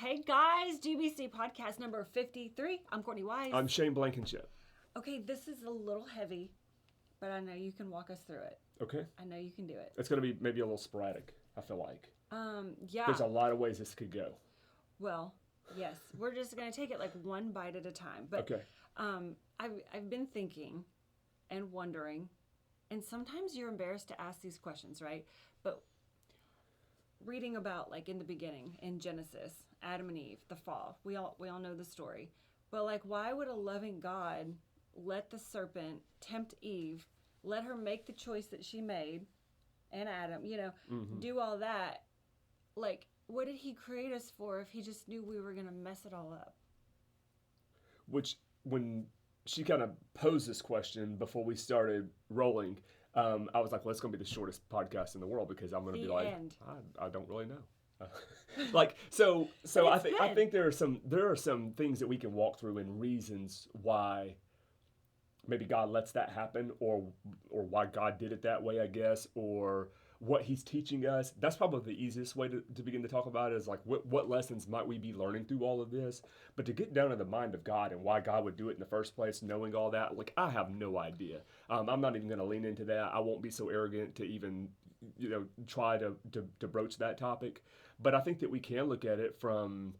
Hey guys, GBC podcast number 53. I'm Courtney Wise. I'm Shane Blankenship. Okay, this is a little heavy, but I know you can walk us through it. Okay. I know you can do it. It's going to be maybe a little sporadic, I feel like. Yeah. There's a lot of ways this could go. Well, yes. We're just going to take it like one bite at a time. But Okay. I've been thinking and wondering, and sometimes you're embarrassed to ask these questions, right? But reading about, like, in the beginning, in Genesis, Adam and Eve, the fall, we all know the story. But, like, why would a loving God let the serpent tempt Eve, let her make the choice that she made, and Adam, do all that? Like, what did he create us for if he just knew we were going to mess it all up? Which, when she kind of posed this question before we started rolling, I was like, well, it's going to be the shortest podcast in the world because I'm going to be like, I don't really know. So I think there are some things that we can walk through and reasons why maybe God lets that happen, or why God did it that way, I guess, or what he's teaching us. That's probably the easiest way to begin to talk about it, is like what lessons might we be learning through all of this. But to get down to the mind of God and why God would do it in the first place, knowing all that, like, I have no idea. I'm not even going to lean into that. I won't be so arrogant to even try to broach that topic. But I think that we can look at it from,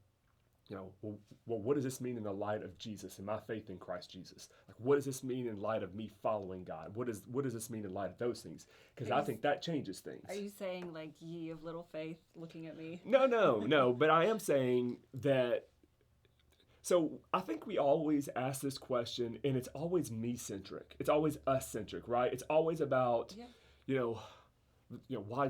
well, what does this mean in the light of Jesus and my faith in Christ Jesus? Like, what does this mean in light of me following God? What does this mean in light of those things? Because I think that changes things. Are you saying, like, ye of little faith, looking at me? No. But I am saying that. So I think we always ask this question, and it's always me-centric. It's always us-centric, right? It's always about, why,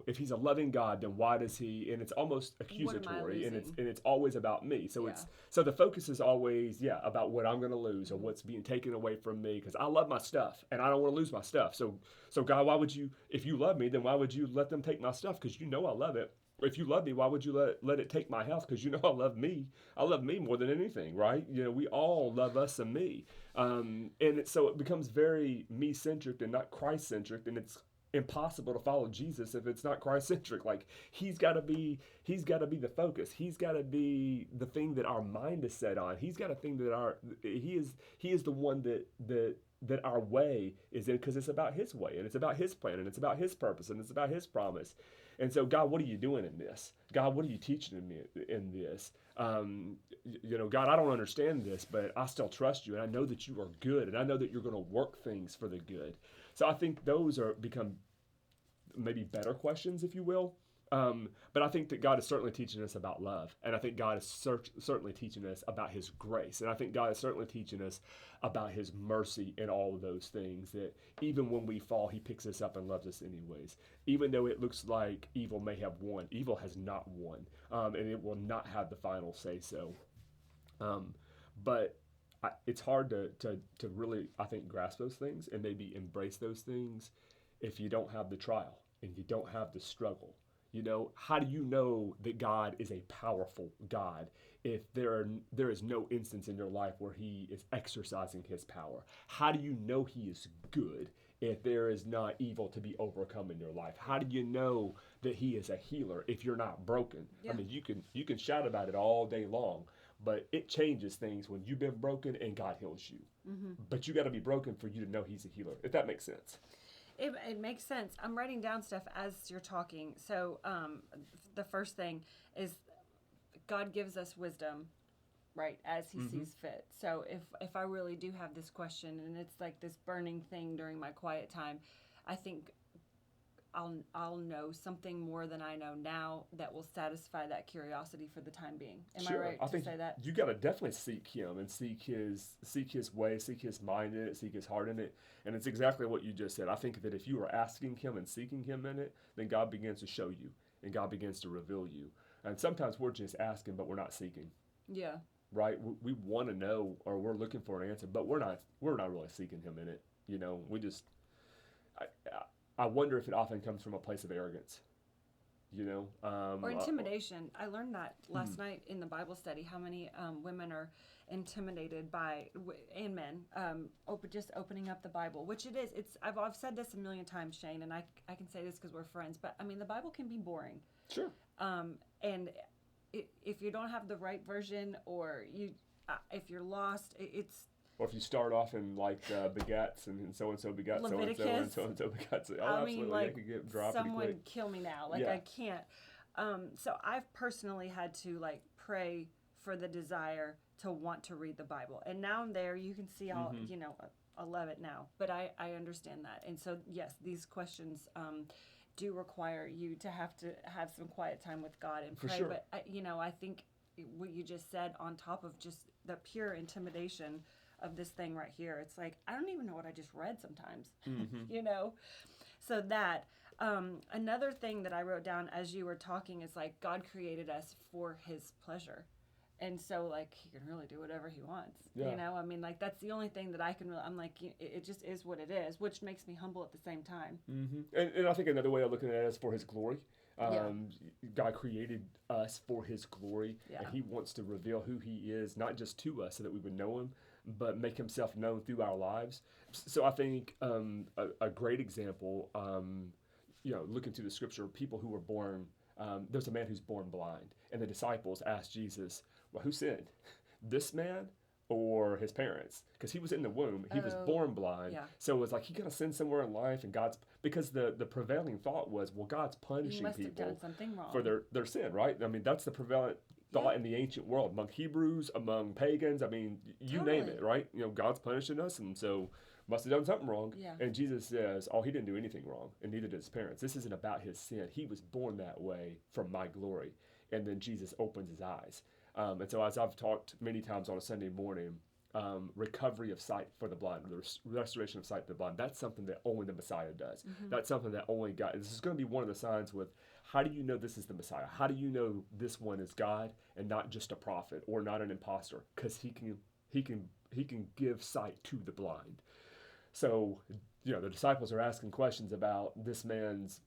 if he's a loving God, then why does he? And it's almost accusatory, and it's always about me. So so the focus is always about what I'm going to lose or what's being taken away from me, because I love my stuff and I don't want to lose my stuff. So God, why would you? If you love me, then why would you let them take my stuff? Because I love it. If you love me, why would you let it take my health? Because I love me. I love me more than anything, right? We all love us and me, so it becomes very me-centric and not Christ-centric, and it's impossible to follow Jesus if it's not Christ-centric. Like, he's got to be the focus. He's got to be the thing that our mind is set on. He's got a thing that he is the one that our way is in, because it's about his way, and it's about his plan, and it's about his purpose, and it's about his promise. And so, God, what are you doing in this? God, what are you teaching me in this? God, I don't understand this, but I still trust you, and I know that you are good, and I know that you're going to work things for the good. So I think those become maybe better questions, if you will. But I think that God is certainly teaching us about love, and I think God is certainly teaching us about his grace, and I think God is certainly teaching us about his mercy in all of those things, that even when we fall, he picks us up and loves us anyways. Even though it looks like evil may have won, evil has not won, and it will not have the final say so. But it's hard to really, I think, grasp those things and maybe embrace those things if you don't have the trial and you don't have the struggle. How do you know that God is a powerful God if there is no instance in your life where he is exercising his power? How do you know he is good if there is not evil to be overcome in your life? How do you know that he is a healer if you're not broken? Yeah. I mean, you can shout about it all day long, but it changes things when you've been broken and God heals you. Mm-hmm. But you got to be broken for you to know he's a healer, if that makes sense. It makes sense. I'm writing down stuff as you're talking. So the first thing is God gives us wisdom, right, as he sees fit. So if I really do have this question and it's like this burning thing during my quiet time, I think I'll know something more than I know now that will satisfy that curiosity for the time being. Am I right to say that? You got to definitely seek him and seek his way, seek his mind in it, seek his heart in it. And it's exactly what you just said. I think that if you are asking him and seeking him in it, then God begins to show you and God begins to reveal you. And sometimes we're just asking, but we're not seeking. Yeah. Right? We want to know, or we're looking for an answer, but we're not really seeking him in it. We just, I wonder if it often comes from a place of arrogance, or intimidation. I learned that last night in the Bible study, how many women are intimidated by, and men, just opening up the Bible, which it is. I've said this a million times, Shane, and I can say this because we're friends, but I mean, the Bible can be boring. Sure. And if you don't have the right version, or if you're lost, it's. Or if you start off in like begats and so and so begat so and so and so and so begat so. Oh, I absolutely, mean, like, I could get dropped someone pretty quick. kill me now. Like, Yeah. I can't. So I've personally had to like pray for the desire to want to read the Bible, and now I'm there. You can see how I love it now. But I understand that, and so yes, these questions do require you to have some quiet time with God and For pray. sure. But I think what you just said, on top of just the pure intimidation of this thing right here, it's like, I don't even know what I just read sometimes. So that another thing that I wrote down as you were talking is like, God created us for his pleasure, and so like he can really do whatever he wants. Yeah. I mean, like, that's the only thing that I can really, I'm like, it just is what it is, which makes me humble at the same time. And I think another way of looking at it is for his glory. God created us for his glory, and he wants to reveal who he is, not just to us so that we would know him, but make himself known through our lives. So I think a great example, looking through the scripture, people who were born, there's a man who's born blind, and the disciples asked Jesus, well, who sinned, this man or his parents? Because he was in the womb, he was born blind. Yeah. So it was like, he got to sin somewhere in life, and because the prevailing thought was, well, God's punishing people have done something wrong for their sin, right? I mean, that's the prevalent thought in the ancient world, among Hebrews, among pagans. I mean, you name it, right? God's punishing us, and so must have done something wrong. Yeah. And Jesus says, he didn't do anything wrong, and neither did his parents. This isn't about his sin. He was born that way from my glory. And then Jesus opens his eyes. And so, as I've talked many times on a Sunday morning, recovery of sight for the blind, the restoration of sight to the blind, that's something that only the Messiah does. That's something that only God. This is going to be one of the signs with, how do you know this is the Messiah? How do you know this one is God and not just a prophet or not an imposter? Because he can give sight to the blind. So, the disciples are asking questions about this man's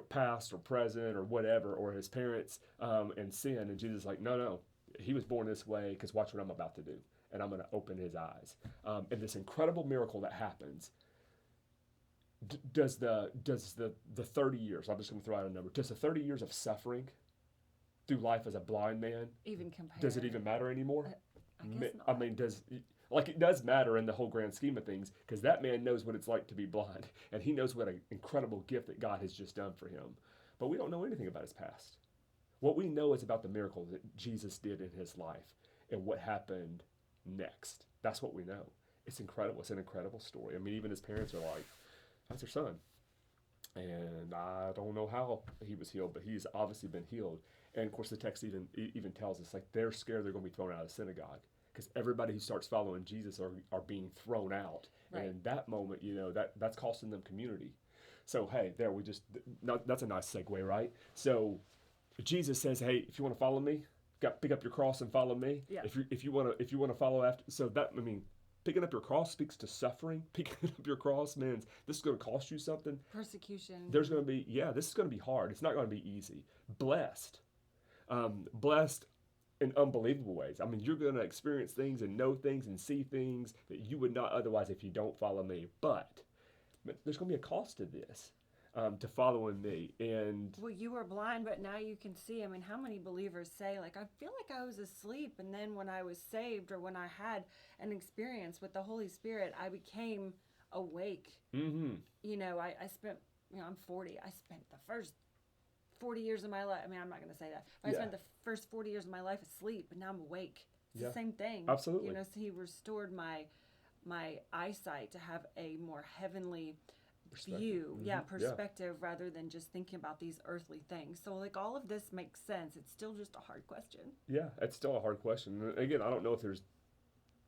past or present or whatever, or his parents and sin, and Jesus is like, no, he was born this way, because watch what I'm about to do, and I'm going to open his eyes. And this incredible miracle that happens, does the 30 years, I'm just going to throw out a number, does the 30 years of suffering through life as a blind man even compare? Does it even matter anymore? I guess not. I mean, it does matter in the whole grand scheme of things, because that man knows what it's like to be blind, and he knows what an incredible gift that God has just done for him. But we don't know anything about his past. What we know is about the miracle that Jesus did in his life and what happened next. That's what we know. It's incredible. It's an incredible story. I mean, even his parents are like, that's their son. And I don't know how he was healed, but he's obviously been healed. And of course, the text even tells us, like, they're scared they're going to be thrown out of the synagogue, because everybody who starts following Jesus are being thrown out. Right. And in that moment, that's costing them community. So, hey, that's a nice segue, right? So Jesus says, hey, if you want to follow me, pick up your cross and follow me. Yeah. If you want to follow after, so that, I mean, picking up your cross speaks to suffering. Picking up your cross means this is going to cost you something. Persecution. There's going to be, this is going to be hard. It's not going to be easy. Blessed in unbelievable ways. I mean, you're going to experience things and know things and see things that you would not otherwise if you don't follow me. But there's going to be a cost to this, to following me. And well, you were blind, but now you can see. I mean, how many believers say, like, I feel like I was asleep, and then when I was saved, or when I had an experience with the Holy Spirit, I became awake. Mm-hmm. I spent, I'm 40. I spent the first 40 years of my life. I mean, I'm not going to say that. But I spent the first 40 years of my life asleep, and now I'm awake. It's the same thing. Absolutely. So he restored my eyesight to have a more heavenly view, perspective, rather than just thinking about these earthly things. So, like, all of this makes sense. It's still just a hard question. Yeah, it's still a hard question. Again, I don't know if there's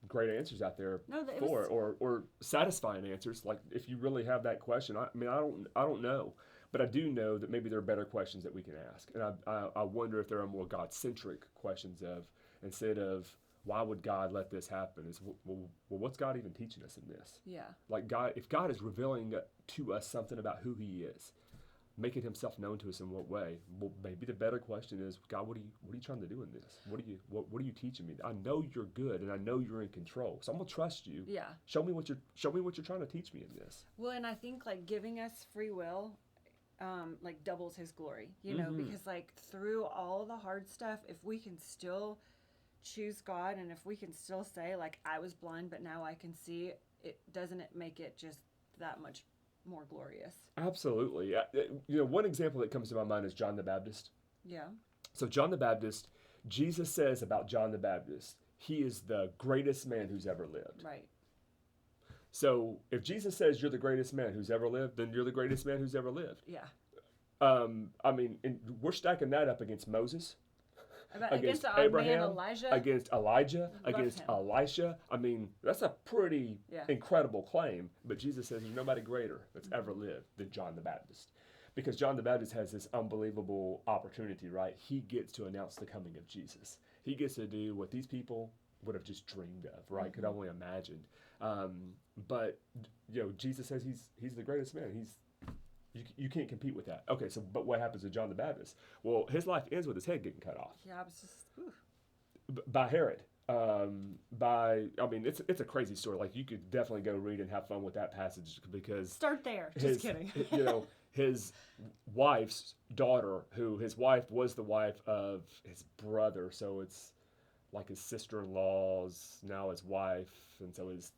great answers out there or satisfying answers. Like, if you really have that question, I don't know. But I do know that maybe there are better questions that we can ask. And I wonder if there are more God-centric questions of, instead of, why would God let this happen? Is, well, what's God even teaching us in this? Yeah. Like, if God is revealing to us something about who he is, making himself known to us in what way? Well, maybe the better question is, God, what are you trying to do in this? What are you teaching me? I know you're good, and I know you're in control, so I'm gonna trust you. Yeah. Show me what you're trying to teach me in this. Well, and I think, like, giving us free will, like doubles his glory, you know, because like through all the hard stuff, if we can still choose God and if we can still say like I was blind but now I can see, it doesn't it make it just that much more glorious? Absolutely. One example that comes to my mind is John the Baptist. Yeah. So John the Baptist, Jesus says about John the Baptist, he is the greatest man who's ever lived. Right. So if Jesus says you're the greatest man who's ever lived, then you're the greatest man who's ever lived. Yeah. We're stacking that up against Moses, against Abraham, man Elijah, against Elijah, Love against him. Elisha. I mean, that's a pretty incredible claim. But Jesus says there's nobody greater that's ever lived than John the Baptist. Because John the Baptist has this unbelievable opportunity, right? He gets to announce the coming of Jesus. He gets to do what these people would have just dreamed of, right? Could only imagine. But Jesus says he's the greatest man. You can't compete with that. Okay, but what happens to John the Baptist? Well, his life ends with his head getting cut off. Yeah, I was just By Herod. It's a crazy story. Like you could definitely go read and have fun with that passage because start there. Just kidding. His wife's daughter, his wife was the wife of his brother, so it's like his sister-in-law's now his wife, and so his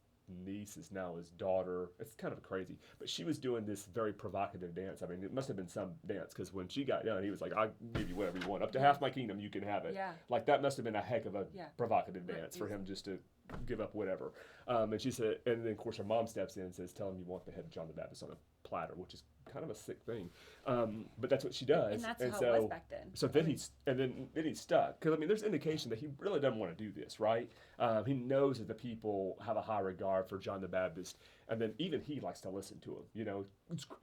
niece is now his daughter. It's kind of crazy. But she was doing this very provocative dance. I mean, it must have been some dance because when she got done, he was like, I'll give you whatever you want. Up to half my kingdom, you can have it. Yeah. Like that must have been a heck of a provocative dance for him just to give up whatever. And she said, and then of course her mom steps in and says, tell him you want the head of John the Baptist on a platter, which is kind of a sick thing. But that's what she does. And that's how it was back then. So then he's stuck. Because there's indication that he really doesn't want to do this, right? He knows that the people have a high regard for John the Baptist, and then even he likes to listen to him.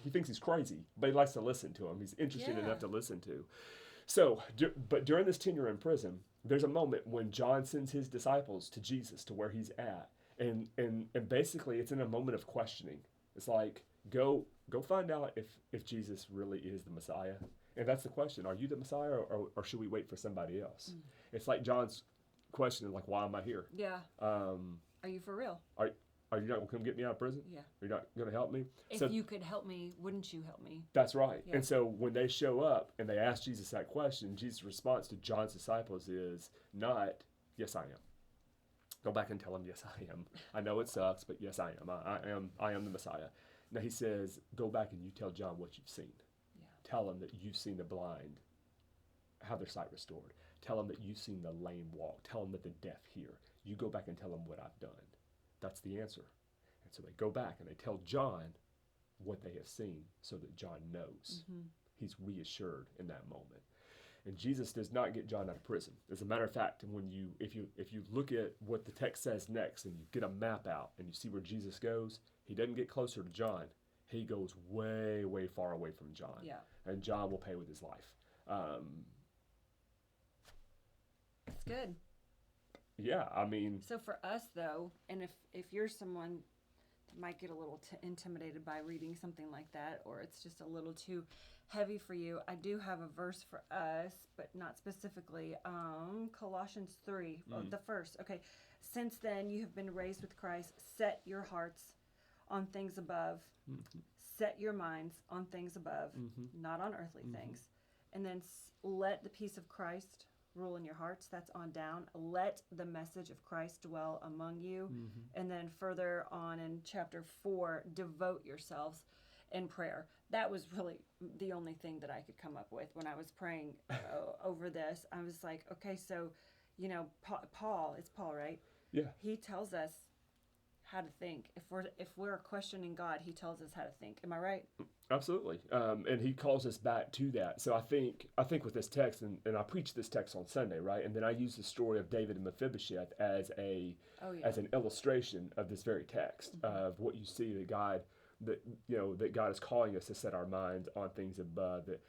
He thinks he's crazy, but he likes to listen to him. He's interested enough to listen to. So, but during this tenure in prison, there's a moment when John sends his disciples to Jesus, to where he's at, and basically it's in a moment of questioning. It's like, go find out if Jesus really is the Messiah. And that's the question. Are you the Messiah or should we wait for somebody else? It's like John's questioning, like, why am I here? Yeah. Are you for real? Are you not going to come get me out of prison? Yeah. Are you not going to help me? If you could help me, wouldn't you help me? That's right. Yeah. And so when they show up and they ask Jesus that question, Jesus' response to John's disciples is not, yes, I am. Go back and tell him, yes, I am. I know it sucks, but yes, I am. I am the Messiah. Now he says, go back and you tell John what you've seen. Yeah. Tell him that you've seen the blind have their sight restored. Tell him that you've seen the lame walk. Tell him that the deaf hear. You go back and tell him what I've done. That's the answer. And so they go back and they tell John what they have seen so that John knows. Mm-hmm. He's reassured in that moment. And Jesus does not get John out of prison. As a matter of fact, if you look at what the text says next and you get a map out and you see where Jesus goes, he doesn't get closer to John. He goes way, way far away from John. Yeah. And John will pay with his life. It's good. Yeah, I mean. So for us, though, and if you're someone that might get a little intimidated by reading something like that, or it's just a little too heavy for you, I do have a verse for us, but not specifically. Colossians 3, the first. Okay. Since then, you have been raised with Christ. Set your hearts on things above. Mm-hmm. Set your minds on things above, not on earthly things. And then let the peace of Christ rule in your hearts. That's on down. Let the message of Christ dwell among you. And then further on in chapter 4, devote yourselves in prayer. That was really the only thing that I could come up with when I was praying over this. I was like, okay, so, Paul, it's Paul, right? Yeah. He tells us how to think. If we're questioning God, he tells us how to think. Am I right? Absolutely. And he calls us back to that. So I think with this text, and I preach this text on Sunday, right? And then I use the story of David and Mephibosheth as an illustration of this very text of what you see that God is calling us to set our minds on things above, that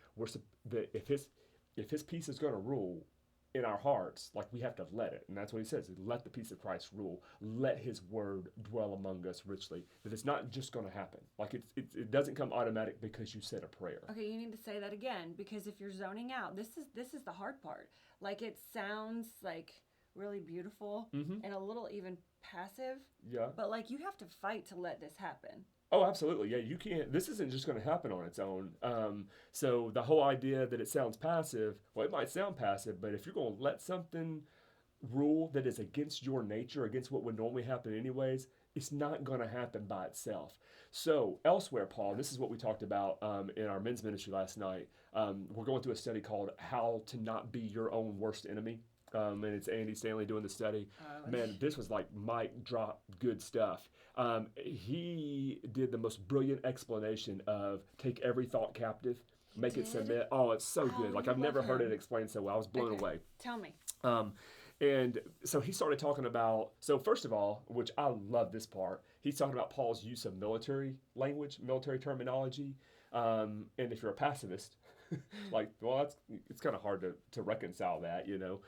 if his peace is going to rule in our hearts, like we have to let it. And that's what he says, let the peace of Christ rule. Let his word dwell among us richly. That it's not just going to happen. Like it doesn't come automatic because you said a prayer. Okay, you need to say that again, because if you're zoning out, this is the hard part. Like it sounds like really beautiful and a little even passive. Yeah. But like you have to fight to let this happen. Oh, absolutely. Yeah, you can't. This isn't just going to happen on its own. So the whole idea that it sounds passive, well, it might sound passive, but if you're going to let something rule that is against your nature, against what would normally happen anyways, it's not going to happen by itself. So elsewhere, Paul, this is what we talked about in our men's ministry last night. We're going through a study called "How to Not Be Your Own Worst Enemy." And it's Andy Stanley doing the study. Man, this was like mic drop good stuff. He did the most brilliant explanation of take every thought captive, make it submit. Oh, it's so good. Like I've never heard it explained so well. I was blown away. Tell me. And so he started talking about, so first of all, which I love this part, he's talking about Paul's use of military language, military terminology. And if you're a pacifist, like, well, it's kind of hard to reconcile that, you know.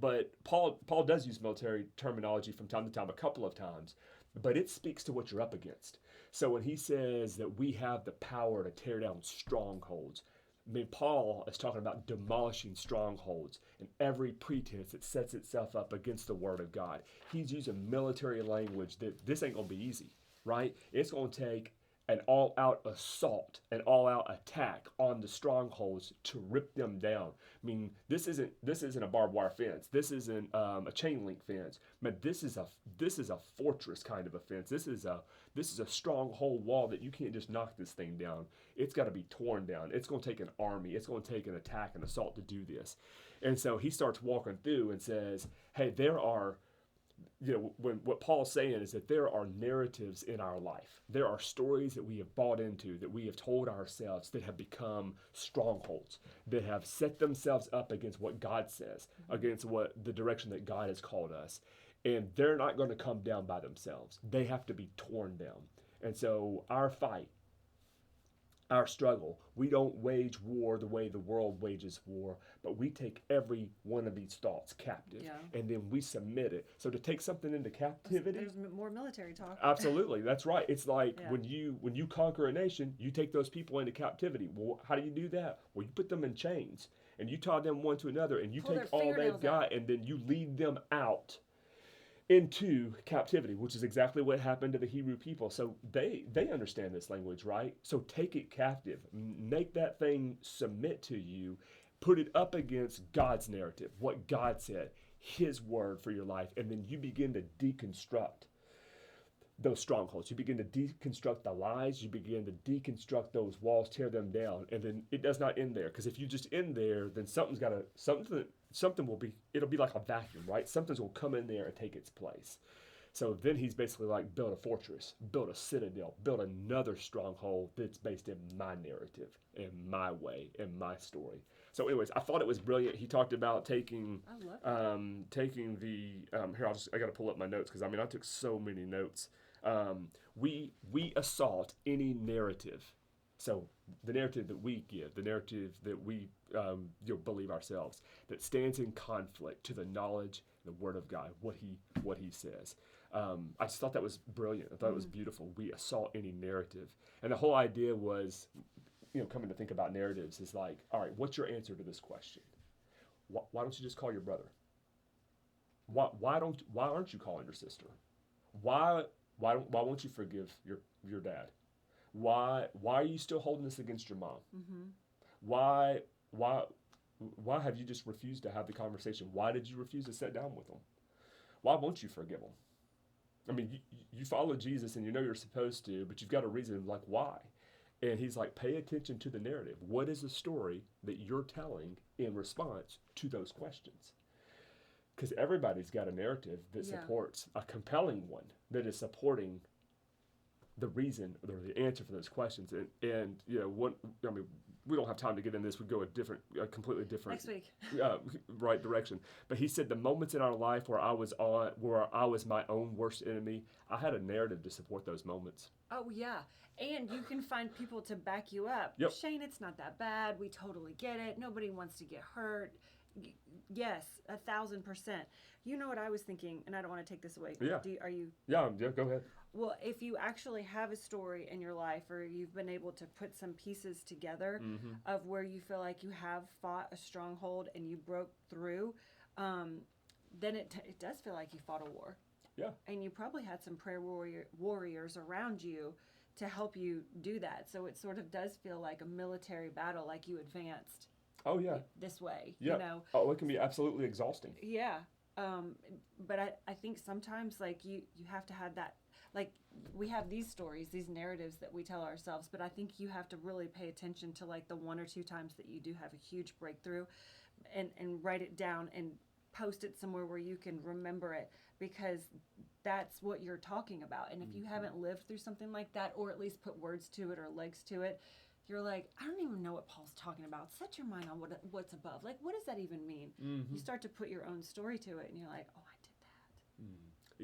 But Paul does use military terminology from time to time, a couple of times, but it speaks to what you're up against. So when he says that we have the power to tear down strongholds, I mean, Paul is talking about demolishing strongholds and every pretense that sets itself up against the Word of God. He's using military language that this ain't going to be easy, right? It's going to take an all-out assault, an all-out attack on the strongholds to rip them down. I mean, this isn't a barbed wire fence. This isn't a chain link fence. But this is a fortress kind of a fence. This is a stronghold wall that you can't just knock this thing down. It's got to be torn down. It's going to take an army. It's going to take an attack, an assault to do this. And so he starts walking through and says, "Hey, there are." You know, what Paul's saying is that there are narratives in our life. There are stories that we have bought into, that we have told ourselves, that have become strongholds, that have set themselves up against what God says, against what the direction that God has called us. And they're not going to come down by themselves. They have to be torn down. And so our fight, our struggle, we don't wage war the way the world wages war, but we take every one of these thoughts captive, and then we submit it. So to take something into captivity, there's more military talk. Absolutely, that's right. It's like when you conquer a nation, you take those people into captivity. Well, how do you do that? Well, you put them in chains and you tie them one to another, and you take all they've got, and then you lead them out into captivity, which is exactly what happened to the Hebrew people. So they understand this language, right? So take it captive, make that thing submit to you, put it up against God's narrative, what God said, His word for your life, and then you begin to deconstruct those strongholds. You begin to deconstruct the lies. You begin to deconstruct those walls, tear them down, and then it does not end there. Because if you just end there, then something will be. It'll be like a vacuum, right? Something's will come in there and take its place. So then he's basically like, build a fortress, build a citadel, build another stronghold that's based in my narrative, in my way, in my story. So, anyways, I thought it was brilliant. He talked about taking the here. I got to pull up my notes because I took so many notes. We assault any narrative. So the narrative that we give, the narrative that we believe ourselves, that stands in conflict to the knowledge, the Word of God, what He says. I just thought that was brilliant. I thought it was beautiful. We assault any narrative, and the whole idea was, coming to think about narratives is like, all right, what's your answer to this question? Why don't you just call your brother? Why aren't you calling your sister? Why won't you forgive your dad? Why are you still holding this against your mom? Why have you just refused to have the conversation? Why did you refuse to sit down with them? Why won't you forgive them? I mean, you follow Jesus and you know you're supposed to, but you've got a reason, like, why? And he's like, pay attention to the narrative. What is the story that you're telling in response to those questions? Because everybody's got a narrative that supports a compelling one that is supporting the reason or the answer for those questions. And we don't have time to get in this. We go a completely different next week, right direction. But he said the moments in our life where I was my own worst enemy, I had a narrative to support those moments. Oh yeah, and you can find people to back you up. Yep. Shane, it's not that bad. We totally get it. Nobody wants to get hurt. Yes, 1,000%. You know what I was thinking, and I don't want to take this away. Yeah. Are you? Yeah, go ahead. Well, if you actually have a story in your life, or you've been able to put some pieces together of where you feel like you have fought a stronghold and you broke through, then it does feel like you fought a war. Yeah. And you probably had some prayer warriors around you to help you do that. So it sort of does feel like a military battle, like you advanced. Oh yeah. This way, yeah. you know. Oh, it can be absolutely exhausting. Yeah. But I think sometimes like you have to have that, like we have these stories, these narratives that we tell ourselves, but I think you have to really pay attention to like the one or two times that you do have a huge breakthrough and write it down and post it somewhere where you can remember it, because that's what you're talking about. And if you haven't lived through something like that, or at least put words to it or legs to it, you're like, I don't even know what Paul's talking about. Set your mind on what's above. Like, what does that even mean? You start to put your own story to it, and you're like, oh, I did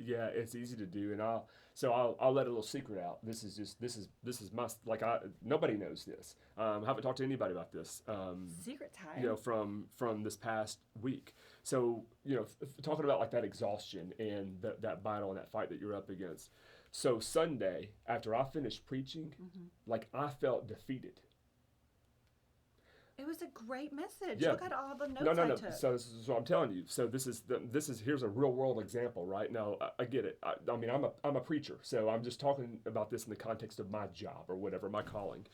that. Yeah, it's easy to do, and I'll let a little secret out. This is my, like, nobody knows this. I haven't talked to anybody about this. Secret time. You know, from this past week. So, you know, talking about like that exhaustion and that battle and that fight that you're up against. So Sunday, after I finished preaching, like I felt defeated. It was a great message. Yeah. Look at all the notes I took. So this is what I'm telling you. So this is here's a real world example, right? Now I get it. I mean I'm a preacher, so I'm just talking about this in the context of my job or whatever, my calling.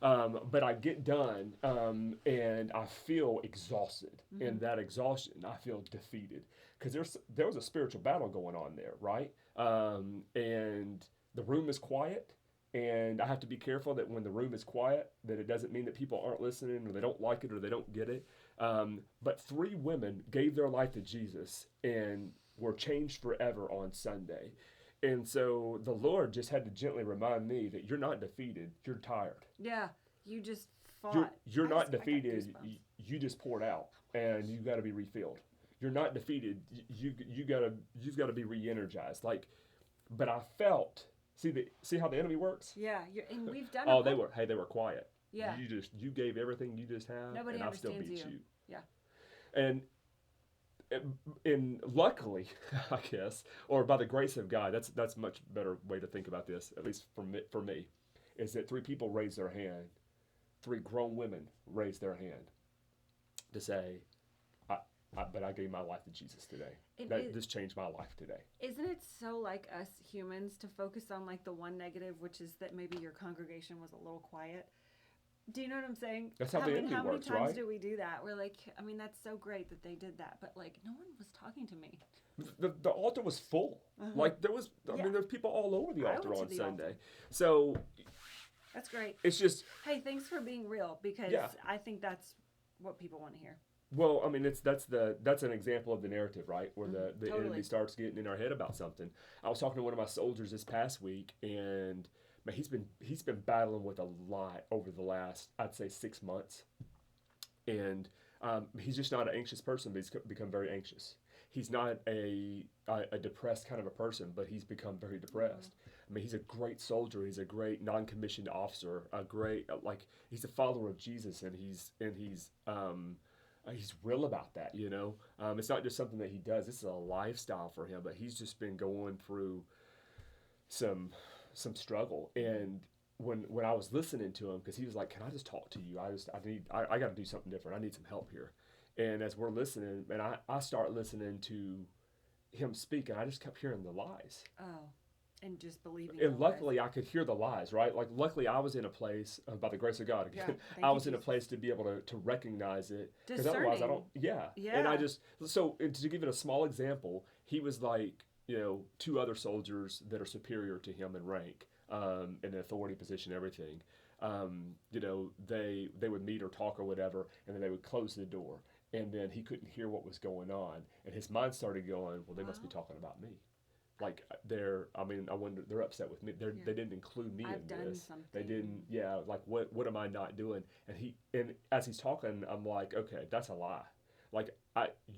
But I get done and I feel exhausted. And that exhaustion, I feel defeated, because there was a spiritual battle going on there, right? And the room is quiet. And I have to be careful that when the room is quiet, that it doesn't mean that people aren't listening or they don't like it or they don't get it. But 3 women gave their life to Jesus and were changed forever on Sunday. And so the Lord just had to gently remind me that you're not defeated, you're tired. Yeah, you just fought. You're not defeated, you just poured out, and you got to be refilled. You're not defeated, you've got to be re-energized. Like, but I felt... See how the enemy works? Yeah, and we've done. Oh, they were quiet. Yeah, you gave everything you just have, nobody and I still understands beat you. Yeah, and luckily, I guess, or by the grace of God, that's a much better way to think about this. At least for me, is that 3 people raised their hand, 3 grown women raised their hand to say, but I gave my life to Jesus today. This changed my life today. Isn't it so like us humans to focus on like the one negative, which is that maybe your congregation was a little quiet? Do you know what I'm saying? That's how the enemy works, right? How many times do we do that? We're like, I mean, that's so great that they did that, but like, no one was talking to me. The altar was full. Like there was, I mean, there's people all over the altar on Sunday. Altar. So that's great. It's just, hey, thanks for being real, because I think that's what people want to hear. Well, I mean, that's an example of the narrative, right? Where the totally. enemy starts getting in our head about something. I was talking to one of my soldiers this past week, and man, he's been battling with a lot over the last, I'd say, 6 months. And he's just not an anxious person, but he's become very anxious. He's not a depressed kind of a person, but he's become very depressed. I mean, he's a great soldier. He's a great non-commissioned officer. A great he's a follower of Jesus, and he's real about that, you know. It's not just something that he does. This is a lifestyle for him. But he's just been going through some struggle. And when I was listening to him, because he was like, "Can I just talk to you? I got to do something different. I need some help here." And as we're listening, and I start listening to him speak, and I just kept hearing the lies. Oh. And just believing. And luckily, I could hear the lies, right? Like, luckily, I was in a place, by the grace of God, again, I was in a place to be able to recognize it. Because otherwise, I don't, yeah. And I just, so to give it a small example, he was like, you know, 2 other soldiers that are superior to him in rank, in an authority position, everything. You know, they would meet or talk or whatever, and then they would close the door. And then he couldn't hear what was going on. And his mind started going, well, they must be talking about me. Like I wonder, they're upset with me. They didn't include me in this. Something. They didn't, like what am I not doing? And as he's talking, I'm like, okay, that's a lie. Like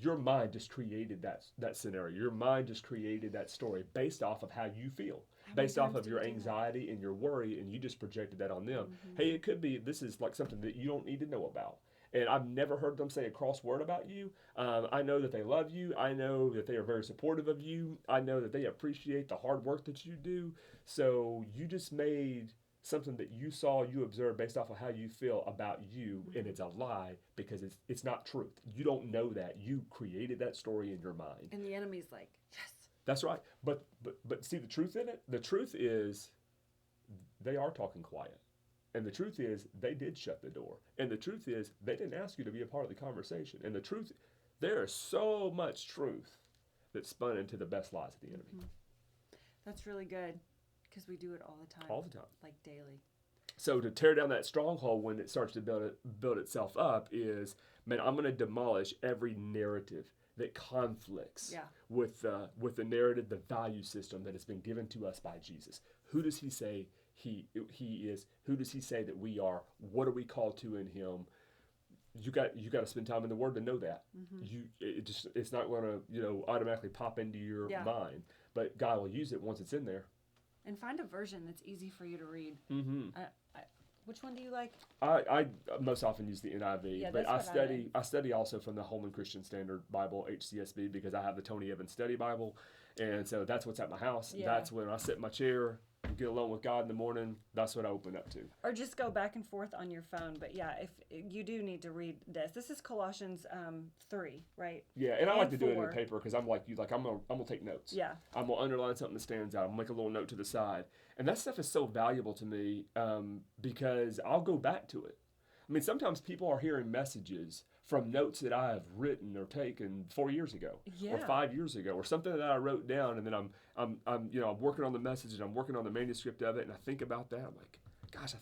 your mind just created that scenario. Your mind just created that story based off of how you feel, based off of your anxiety and your worry, and you just projected that on them. Hey, it could be this is like something that you don't need to know about. And I've never heard them say a cross word about you. I know that they love you. I know that they are very supportive of you. I know that they appreciate the hard work that you do. So you just made something that you saw, you observed based off of how you feel about you, and it's a lie because it's not truth. You don't know that. You created that story in your mind. And the enemy's like, yes. That's right. But see the truth in it? The truth is they are talking quiet. And the truth is, they did shut the door. And the truth is, they didn't ask you to be a part of the conversation. And the truth, there is so much truth that's spun into the best lies of the enemy. Mm-hmm. That's really good, because we do it all the time. All the time. Like daily. So to tear down that stronghold when it starts to build itself up is, man, I'm going to demolish every narrative that conflicts with the narrative, the value system that has been given to us by Jesus. Who does he say he is? Who does he say that we are? What are we called to in him? You got to spend time in the Word to know that. It's not going to automatically pop into your mind, but God will use it once it's in there. And find a version that's easy for you to read. Which one do you like? I most often use the NIV, Yeah, but that's I study also from the Holman Christian Standard Bible, HCSB, because I have the Tony Evans Study Bible, and so that's what's at my house. Yeah. That's when I sit in my chair, get alone with God in the morning. That's what I open up to. Or just go back and forth on your phone. But yeah, if you do need to read this is Colossians 3, right? Yeah, and I like to do it in paper because I'm like you. Like I'm gonna take notes. Yeah. I'm gonna underline something that stands out. I'll make a little note to the side, and that stuff is so valuable to me because I'll go back to it. I mean, sometimes people are hearing messages from notes that I have written or taken 4 years ago, or 5 years ago, or something that I wrote down, and then I'm working on the message and I'm working on the manuscript of it, and I think about that. I'm like, gosh,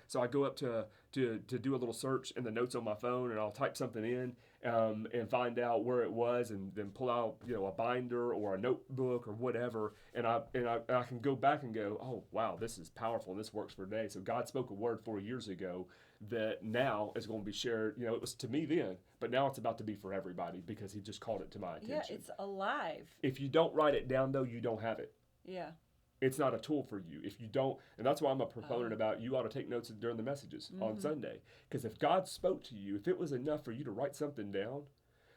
so I go up to do a little search in the notes on my phone, and I'll type something in and find out where it was, and then pull out a binder or a notebook or whatever, and I can go back and go, oh wow, this is powerful and this works for today. So God spoke a word 4 years ago that now is going to be shared. It was to me then, but now it's about to be for everybody because he just called it to my attention. Yeah, it's alive. If you don't write it down though, you don't have it. Yeah. It's not a tool for you if you don't, and that's why I'm a proponent about you ought to take notes during the messages on Sunday. Because if God spoke to you, if it was enough for you to write something down,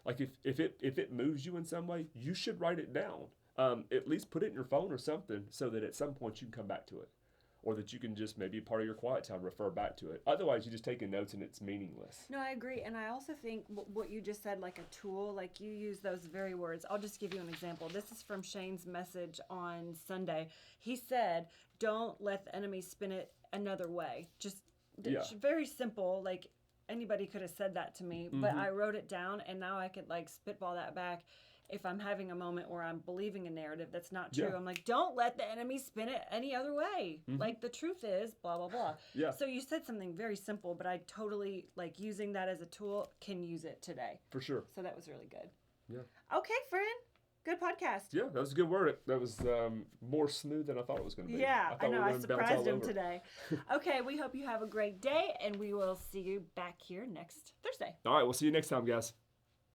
like if it moves you in some way, you should write it down. At least put it in your phone or something so that at some point you can come back to it, or that you can just maybe part of your quiet time refer back to it. Otherwise, you're just taking notes and it's meaningless. No, I agree, and I also think what you just said, like a tool, like you use those very words. I'll just give you an example. This is from Shane's message on Sunday. He said, "Don't let the enemy spin it another way." Just very simple. Like anybody could have said that to me, but I wrote it down, and now I could like spitball that back. If I'm having a moment where I'm believing a narrative that's not true, I'm like, don't let the enemy spin it any other way. Like, the truth is, blah, blah, blah. Yeah. So you said something very simple, but I totally, like, using that as a tool, can use it today. For sure. So that was really good. Yeah. Okay, friend. Good podcast. Yeah, that was a good word. That was more smooth than I thought it was going to be. Yeah, I know. I surprised him today. Okay, we hope you have a great day, and we will see you back here next Thursday. All right, we'll see you next time, guys.